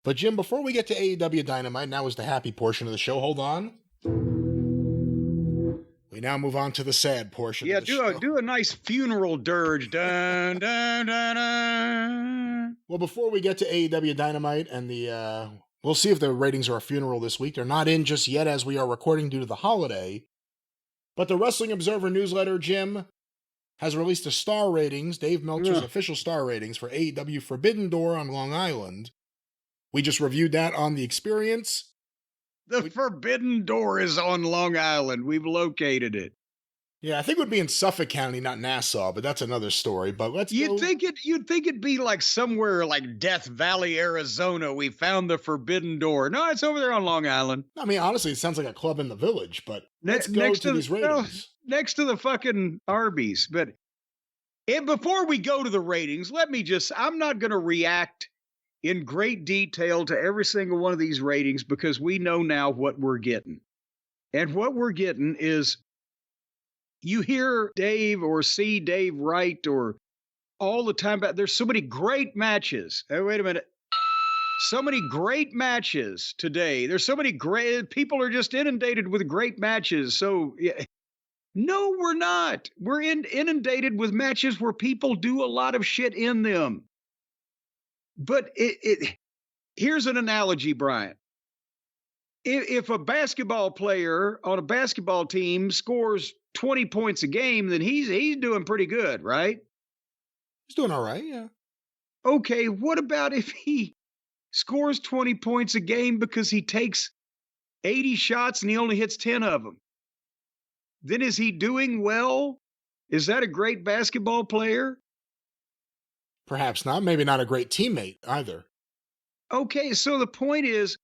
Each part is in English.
But Jim, before we get to AEW Dynamite, now is the happy portion of the show. Hold on. We now move on to the sad portion of the show. Yeah, do a nice funeral dirge. Dun, dun, dun, dun. Well, before we get to AEW Dynamite and we'll see if the ratings are a funeral this week. They're not in just yet as we are recording due to the holiday. But the Wrestling Observer newsletter, Jim, has released a star ratings, Dave Meltzer's official star ratings for AEW Forbidden Door on Long Island. We just reviewed that on The Experience. The Forbidden Door is on Long Island. We've located it. Yeah, I think it would be in Suffolk County, not Nassau, but that's another story. But You'd think it'd be like somewhere like Death Valley, Arizona. We found the Forbidden Door. No, it's over there on Long Island. I mean, honestly, it sounds like a club in the village, but let's go to these ratings. Next to the fucking Arby's. But before we go to the ratings, I'm not going to react in great detail to every single one of these ratings because we know now what we're getting. And what we're getting is you hear Dave or see Dave write or all the time about there's so many great matches. Hey, wait a minute. So many great matches today. There's so many great people are just inundated with great matches. So yeah. No, we're not. We're inundated with matches where people do a lot of shit in them. But here's an analogy, Brian. If a basketball player on a basketball team scores 20 points a game, then he's doing pretty good, right? He's doing all right, yeah. Okay, what about if he scores 20 points a game because he takes 80 shots and he only hits 10 of them? Then is he doing well? Is that a great basketball player? Perhaps not. Maybe not a great teammate either. Okay, so the point is,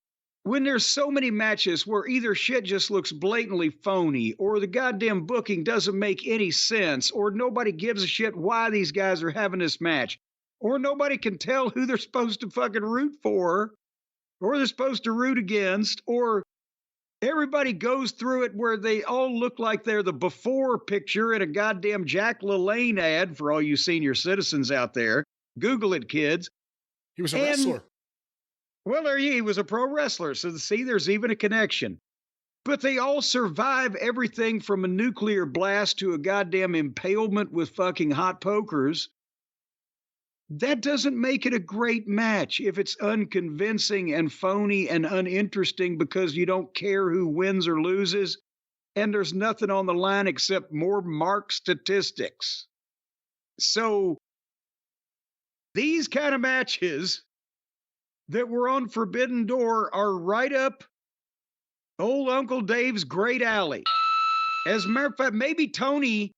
when there's so many matches where either shit just looks blatantly phony, or the goddamn booking doesn't make any sense, or nobody gives a shit why these guys are having this match, or nobody can tell who they're supposed to fucking root for, or they're supposed to root against, or everybody goes through it where they all look like they're the before picture in a goddamn Jack LaLanne ad for all you senior citizens out there. Google it, kids. He was a wrestler. Well, he was a pro wrestler. So see, there's even a connection. But they all survive everything from a nuclear blast to a goddamn impalement with fucking hot pokers. That doesn't make it a great match if it's unconvincing and phony and uninteresting because you don't care who wins or loses, and there's nothing on the line except more mark statistics. So these kind of matches that were on Forbidden Door are right up old Uncle Dave's great alley. As a matter of fact, maybe Tony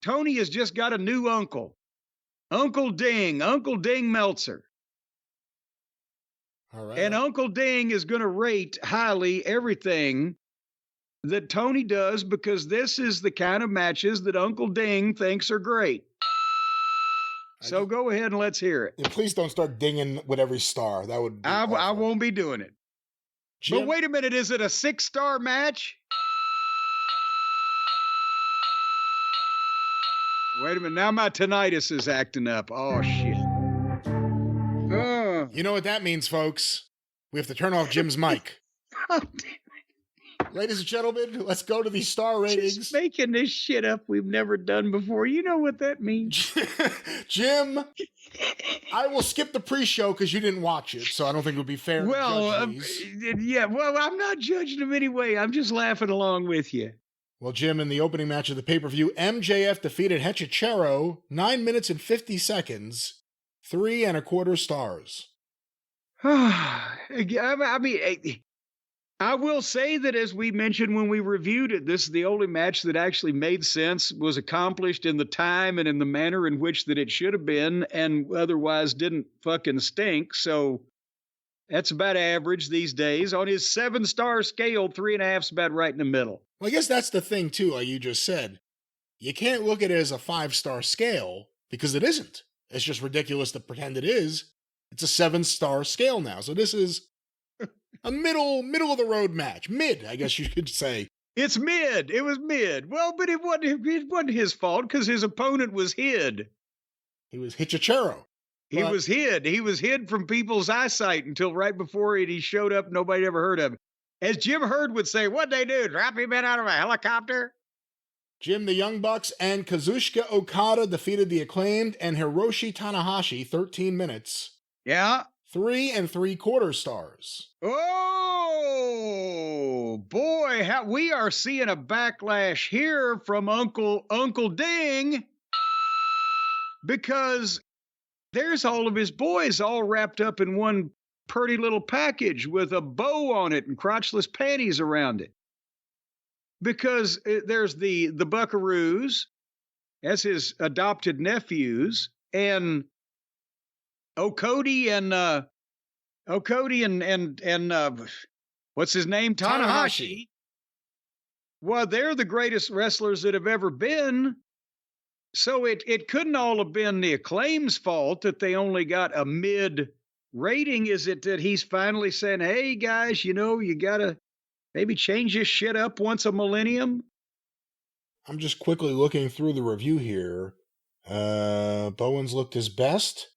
has just got a new uncle. Uncle Ding Meltzer. All right. And Uncle Ding is going to rate highly everything that Tony does because this is the kind of matches that Uncle Ding thinks are great. So go ahead and let's hear it. Yeah, please don't start dinging with every star. That would be I won't be doing it. Jim? But wait a minute, is it a 6-star match? Wait a minute, now my tinnitus is acting up. Oh, shit. You know what that means, folks. We have to turn off Jim's mic. Oh, damn it. Ladies and gentlemen, let's go to these star ratings. Just making this shit up we've never done before. You know what that means. Jim, I will skip the pre-show because you didn't watch it, so I don't think it would be fair to judge these. Yeah, well, I'm not judging them anyway. I'm just laughing along with you. Well, Jim, in the opening match of the pay-per-view, MJF defeated Heckel 9 minutes and 50 seconds, 3.25 stars. I mean, I will say that as we mentioned when we reviewed it, this is the only match that actually made sense, was accomplished in the time and in the manner in which that it should have been, and otherwise didn't fucking stink. So that's about average these days. On his 7-star scale, 3.5 is about right in the middle. Well, I guess that's the thing, too, like you just said. You can't look at it as a 5-star scale because it isn't. It's just ridiculous to pretend it is. It's a 7-star scale now. So this is a middle of the road match. Mid, I guess you could say. It's mid. It was mid. Well, but it wasn't his fault because his opponent was hid. He was Hicchichero. He But was hid. He was hid from people's eyesight until right before he showed up. Nobody ever heard of him. As Jim Herd would say, what'd they do? Drop him in out of a helicopter? Jim, the Young Bucks and Kazuchika Okada defeated the Acclaimed and Hiroshi Tanahashi 13 minutes. Yeah. 3 3/4 stars. Oh boy, how we are seeing a backlash here from Uncle Ding, because there's all of his boys all wrapped up in one pretty little package with a bow on it and crotchless panties around it. Because there's the Buckaroos as his adopted nephews, and Okody and what's his name? Tanahashi. Well, they're the greatest wrestlers that have ever been. So it couldn't all have been the Acclaim's fault that they only got a mid rating. Is it that he's finally saying, hey guys, you gotta maybe change this shit up once a millennium? I'm just quickly looking through the review here. Bowens looked his best.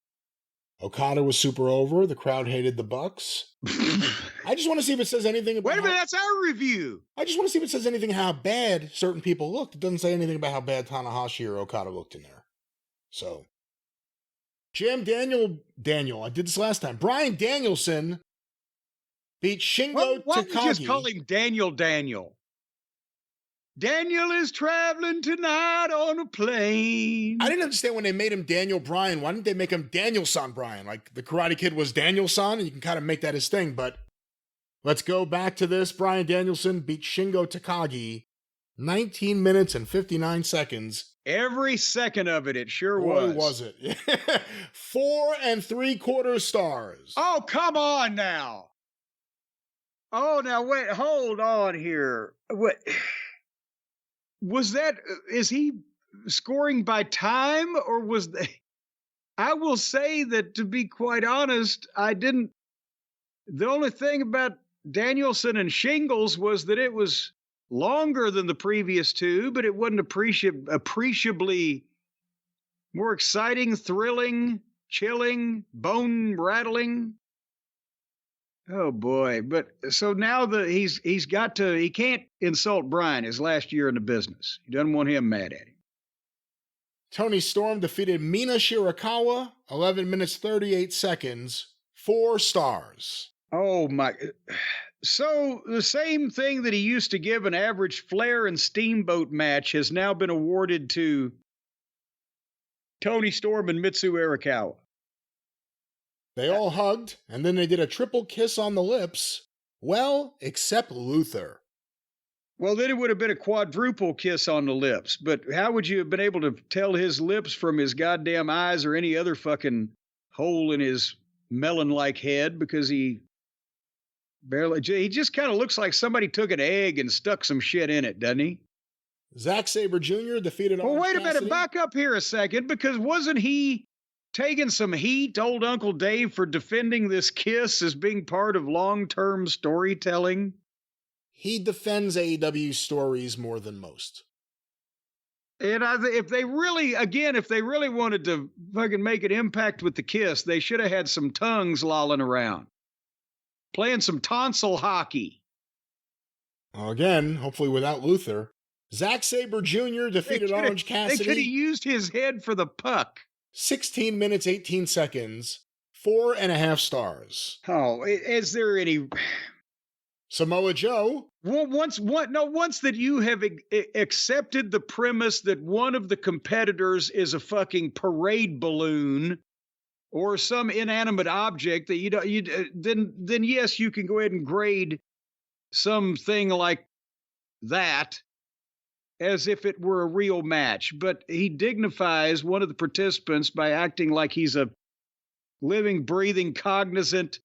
Okada was super over. The crowd hated the Bucks. I just want to see if it says anything about... Wait a minute, that's our review. I just want to see if it says anything how bad certain people looked. It doesn't say anything about how bad Tanahashi or Okada looked in there. So, Jim, Daniel, I did this last time. Bryan Danielson beat Shingo Why don't we Takagi. just call him Daniel? Daniel is traveling tonight on a plane. I didn't understand when they made him Daniel Bryan. Why didn't they make him Daniel-san Bryan? Like the Karate Kid was Daniel-san, and you can kind of make that his thing. But let's go back to this. Bryan Danielson beat Shingo Takagi 19 minutes and 59 seconds. Every second of it sure Boy, was. was it. 4 3/4 stars. Oh, come on now. Oh, now wait, hold on here. What was that? Is he scoring by time, or was that? I will say that, to be quite honest, I didn't. The only thing about Danielson and Shingles was that it was longer than the previous two, but it wasn't appreciably more exciting, thrilling, chilling, bone rattling. Oh boy. But so now he can't insult Bryan his last year in the business. He doesn't want him mad at him. Tony Storm defeated Mina Shirakawa 11 minutes 38 seconds, 4 stars. Oh my. So the same thing that he used to give an average Flair and Steamboat match has now been awarded to Tony Storm and Mitsu Arakawa. They all hugged, and then they did a triple kiss on the lips. Well, except Luther. Well, then it would have been a quadruple kiss on the lips. But how would you have been able to tell his lips from his goddamn eyes or any other fucking hole in his melon-like head? Because he just kind of looks like somebody took an egg and stuck some shit in it, doesn't he? Zack Sabre Jr. defeated Well, Orange wait a minute. Cassidy. Back up here a second, because wasn't he taking some heat, old Uncle Dave, for defending this kiss as being part of long-term storytelling? He defends AEW stories more than most. And if they really wanted to fucking make an impact with the kiss, they should have had some tongues lolling around, playing some tonsil hockey. Well, again, hopefully without Luther. Zack Sabre Jr. defeated Orange Cassidy. They could have used his head for the puck. 16 minutes, 18 seconds, 4.5 stars. Oh, is there any... Samoa Joe. Well, once that you have accepted the premise that one of the competitors is a fucking parade balloon or some inanimate object that then yes, you can go ahead and grade something like that as if it were a real match. But he dignifies one of the participants by acting like he's a living, breathing, cognizant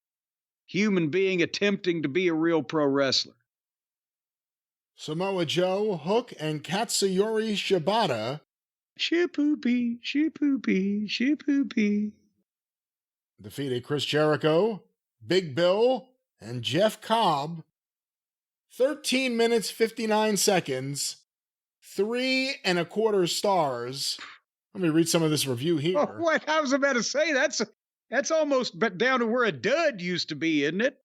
human being attempting to be a real pro wrestler. Samoa Joe, Hook, and Katsuyori Shibata. Shipoopy, shipoopy, shipoopy. Defeated Chris Jericho, Big Bill, and Jeff Cobb. 13 minutes, 59 seconds, 3.25 stars. Let me read some of this review here. Oh, what? I was about to say, that's That's almost down to where a dud used to be, isn't it?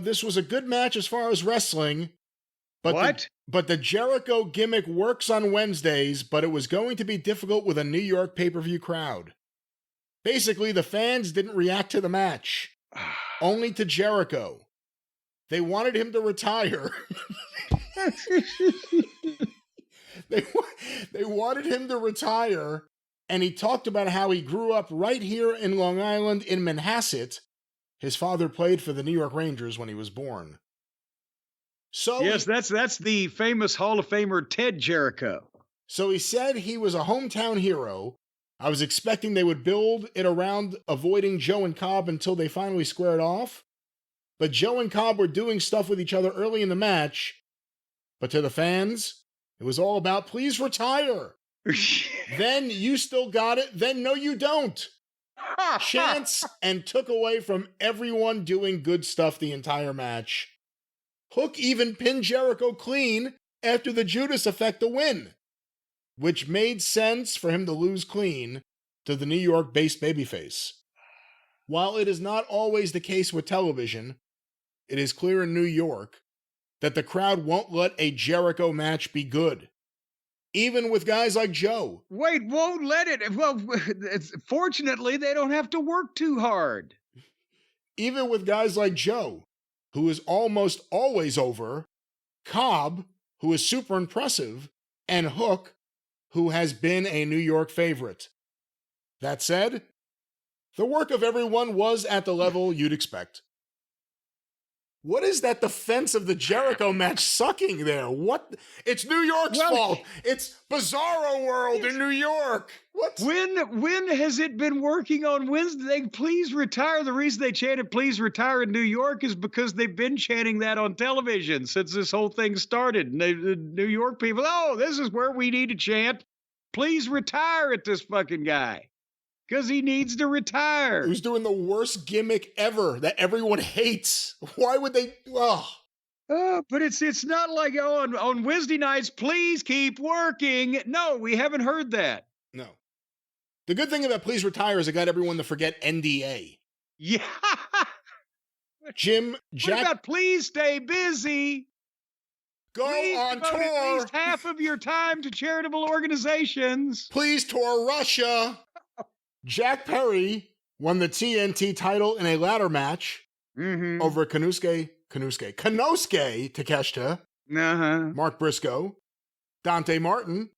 This was a good match as far as wrestling. What? But the Jericho gimmick works on Wednesdays, but it was going to be difficult with a New York pay-per-view crowd. Basically, the fans didn't react to the match. Only to Jericho. They wanted him to retire. They wanted him to retire, and he talked about how he grew up right here in Long Island in Manhasset. His father played for the New York Rangers when he was born. So yes, that's the famous Hall of Famer Ted Jericho. So he said he was a hometown hero. I was expecting they would build it around avoiding Joe and Cobb until they finally squared off. But Joe and Cobb were doing stuff with each other early in the match. But to the fans, it was all about, please retire. Then you still got it. Then no, you don't. Chants and took away from everyone doing good stuff the entire match. Hook even pinned Jericho clean after the Judas effect to win, which made sense for him to lose clean to the New York-based babyface. While it is not always the case with television, it is clear in New York that the crowd won't let a Jericho match be good. Even with guys like Joe. Wait, won't let it? Well, fortunately, they don't have to work too hard. Even with guys like Joe, who is almost always over, Cobb, who is super impressive, and Hook, who has been a New York favorite. That said, the work of everyone was at the level you'd expect. What is that defense of the Jericho match sucking there? What? It's New York's fault. It's Bizarro World in New York. What? When has it been working on Wednesday? Please retire. The reason they chanted "Please retire" in New York is because they've been chanting that on television since this whole thing started. And the New York people, oh, this is where we need to chant, "Please retire" at this fucking guy. Because he needs to retire. Who's doing the worst gimmick ever that everyone hates? Why would they? But it's not like on Wednesday nights, please keep working. No, we haven't heard that. No. The good thing about Please Retire is it got everyone to forget NDA. Yeah. Jim, Jack. What about Please Stay Busy? Go please on tour. At least half of your time to charitable organizations. Please tour Russia. Jack Perry won the TNT title in a ladder match over Konosuke Takeshita, Mark Briscoe, Dante Martin,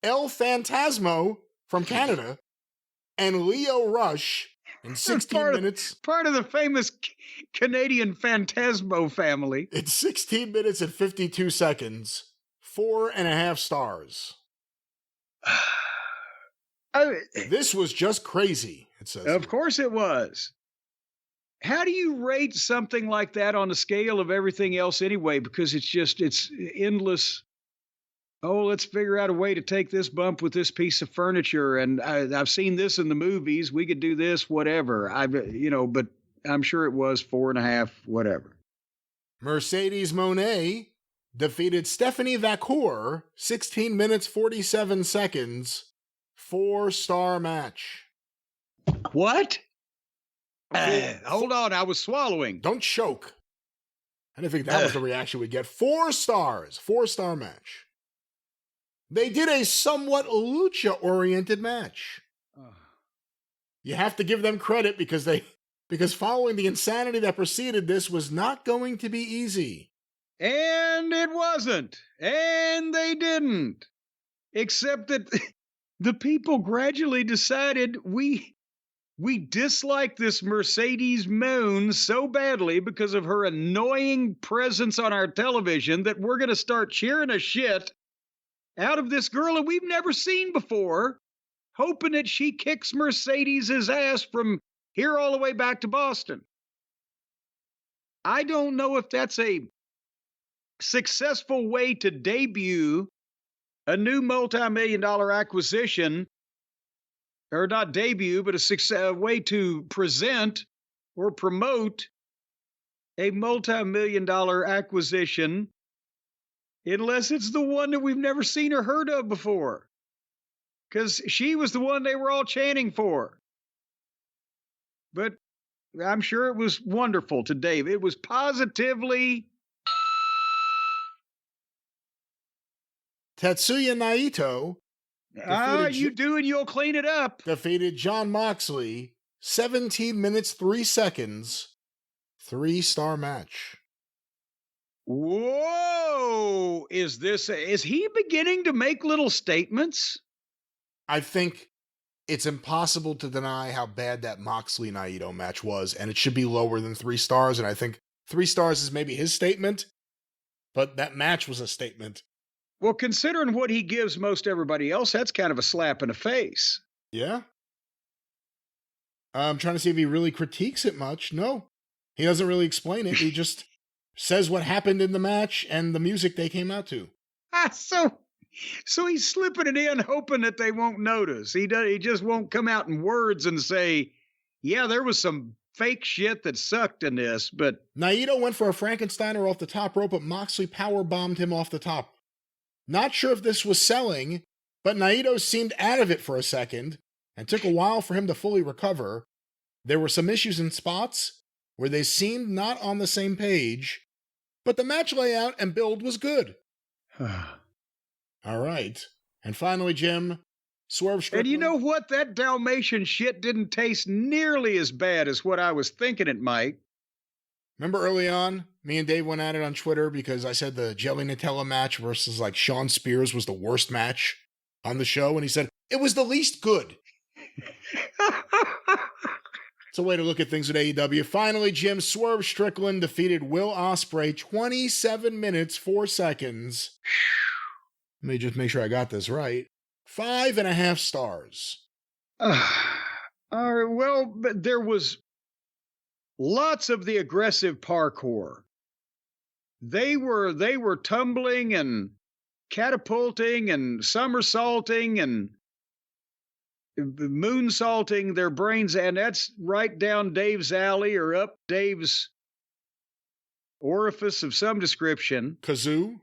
El Phantasmo from Canada, and Leo Rush in 16 minutes. Part of the famous Canadian Phantasmo family. In 16 minutes and 52 seconds, 4.5 stars. This was just crazy, it says. Of course it was. How do you rate something like that on the scale of everything else anyway? Because it's endless. Oh, let's figure out a way to take this bump with this piece of furniture. And I've seen this in the movies. We could do this, whatever. But I'm sure it was 4.5, whatever. Mercedes Moné defeated Stephanie Vacour, 16 minutes, 47 seconds. 4-star match. What? Hold on, I was swallowing. Don't choke. I didn't think that was the reaction we'd get. 4 stars. 4-star match. They did a somewhat lucha-oriented match. You have to give them credit because following the insanity that preceded this was not going to be easy. And it wasn't. And they didn't. Except that the people gradually decided we dislike this Mercedes Moon so badly because of her annoying presence on our television that we're going to start cheering a shit out of this girl that we've never seen before, hoping that she kicks Mercedes' ass from here all the way back to Boston. I don't know if that's a successful way to debut a new multi-million-dollar acquisition, or not debut, but a way to present or promote a multi-million-dollar acquisition, unless it's the one that we've never seen or heard of before. Because she was the one they were all chanting for. but I'm sure it was wonderful to Dave. It was positively. Tetsuya Naito You do and you'll clean it up. defeated Jon Moxley 17 minutes 3 seconds, 3-star match. Whoa! Is he beginning to make little statements? I think it's impossible to deny how bad that Moxley Naito match was, and it should be lower than 3 stars, and I think 3 stars is maybe his statement, but that match was a statement. Well, considering what he gives most everybody else, that's kind of a slap in the face. Yeah? I'm trying to see if he really critiques it much. No, he doesn't really explain it. He just says what happened in the match and the music they came out to. So he's slipping it in, hoping that they won't notice. He just won't come out in words and say, yeah, there was some fake shit that sucked in this, but... Naito went for a Frankensteiner off the top rope, but Moxley powerbombed him off the top. Not sure if this was selling, but Naito seemed out of it for a second, and took a while for him to fully recover. There were some issues in spots where they seemed not on the same page, but the match layout and build was good. All right. And finally, Jim, Swerve Strickland. And you know what? That Dalmatian shit didn't taste nearly as bad as what I was thinking it might. Remember early on, me and Dave went at it on Twitter because I said the Jelly Nutella match versus like Sean Spears was the worst match on the show, and he said it was the least good. It's a way to look at things with AEW. Finally, Jim, Swerve Strickland defeated Will Ospreay 27 minutes 4 seconds. Let me just make sure I got this right. 5.5 stars. All right, well, but there was lots of the aggressive parkour. They were tumbling and catapulting and somersaulting and moonsaulting their brains, and that's right down Dave's alley or up Dave's orifice of some description. Kazoo?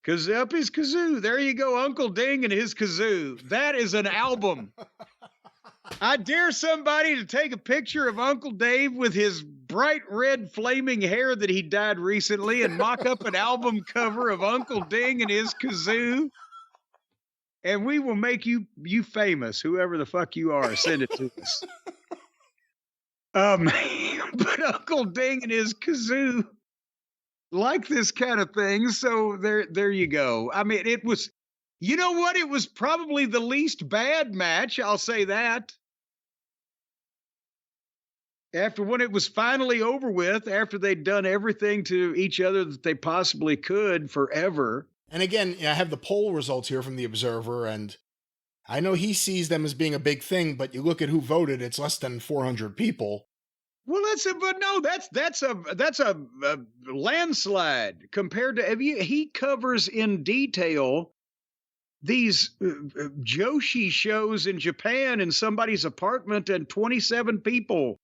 Up his kazoo. There you go, Uncle Ding and his kazoo. That is an album. I dare somebody to take a picture of Uncle Dave with his bright red flaming hair that he dyed recently and mock up an album cover of Uncle Ding and his kazoo. And we will make you famous, whoever the fuck you are. Send it to us. But Uncle Ding and his kazoo like this kind of thing. So there you go. I mean, it was, you know what? It was probably the least bad match. I'll say that. After when it was finally over with, after they'd done everything to each other that they possibly could forever. And again, I have the poll results here from the Observer, and I know he sees them as being a big thing, but you look at who voted, it's less than 400 people. Well, that's a landslide compared to, he covers in detail these Joshi shows in Japan in somebody's apartment, and 27 people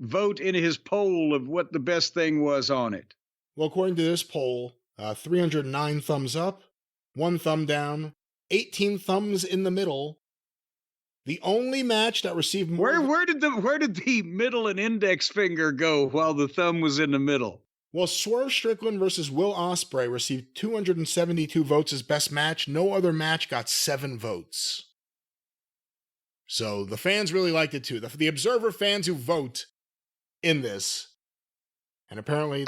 vote in his poll of what the best thing was on it. Well, according to this poll, 309 thumbs up, 1 thumb down, 18 thumbs in the middle. The only match that received more... Where did the middle and index finger go while the thumb was in the middle? Well, Swerve Strickland versus Will Ospreay received 272 votes as best match. No other match got 7 votes. So the fans really liked it too. The Observer fans who vote in this. And apparently...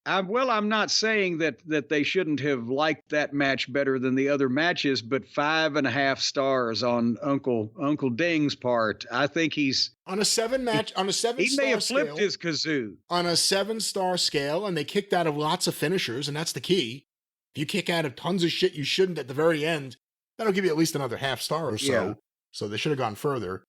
I'm not saying that they shouldn't have liked that match better than the other matches, but 5.5 stars on Uncle Ding's part. I think he's on a 7-star scale. He may have flipped his kazoo on a 7-star scale, and they kicked out of lots of finishers, and that's the key. If you kick out of tons of shit you shouldn't at the very end, that'll give you at least another half star or so. Yeah. So they should have gone further.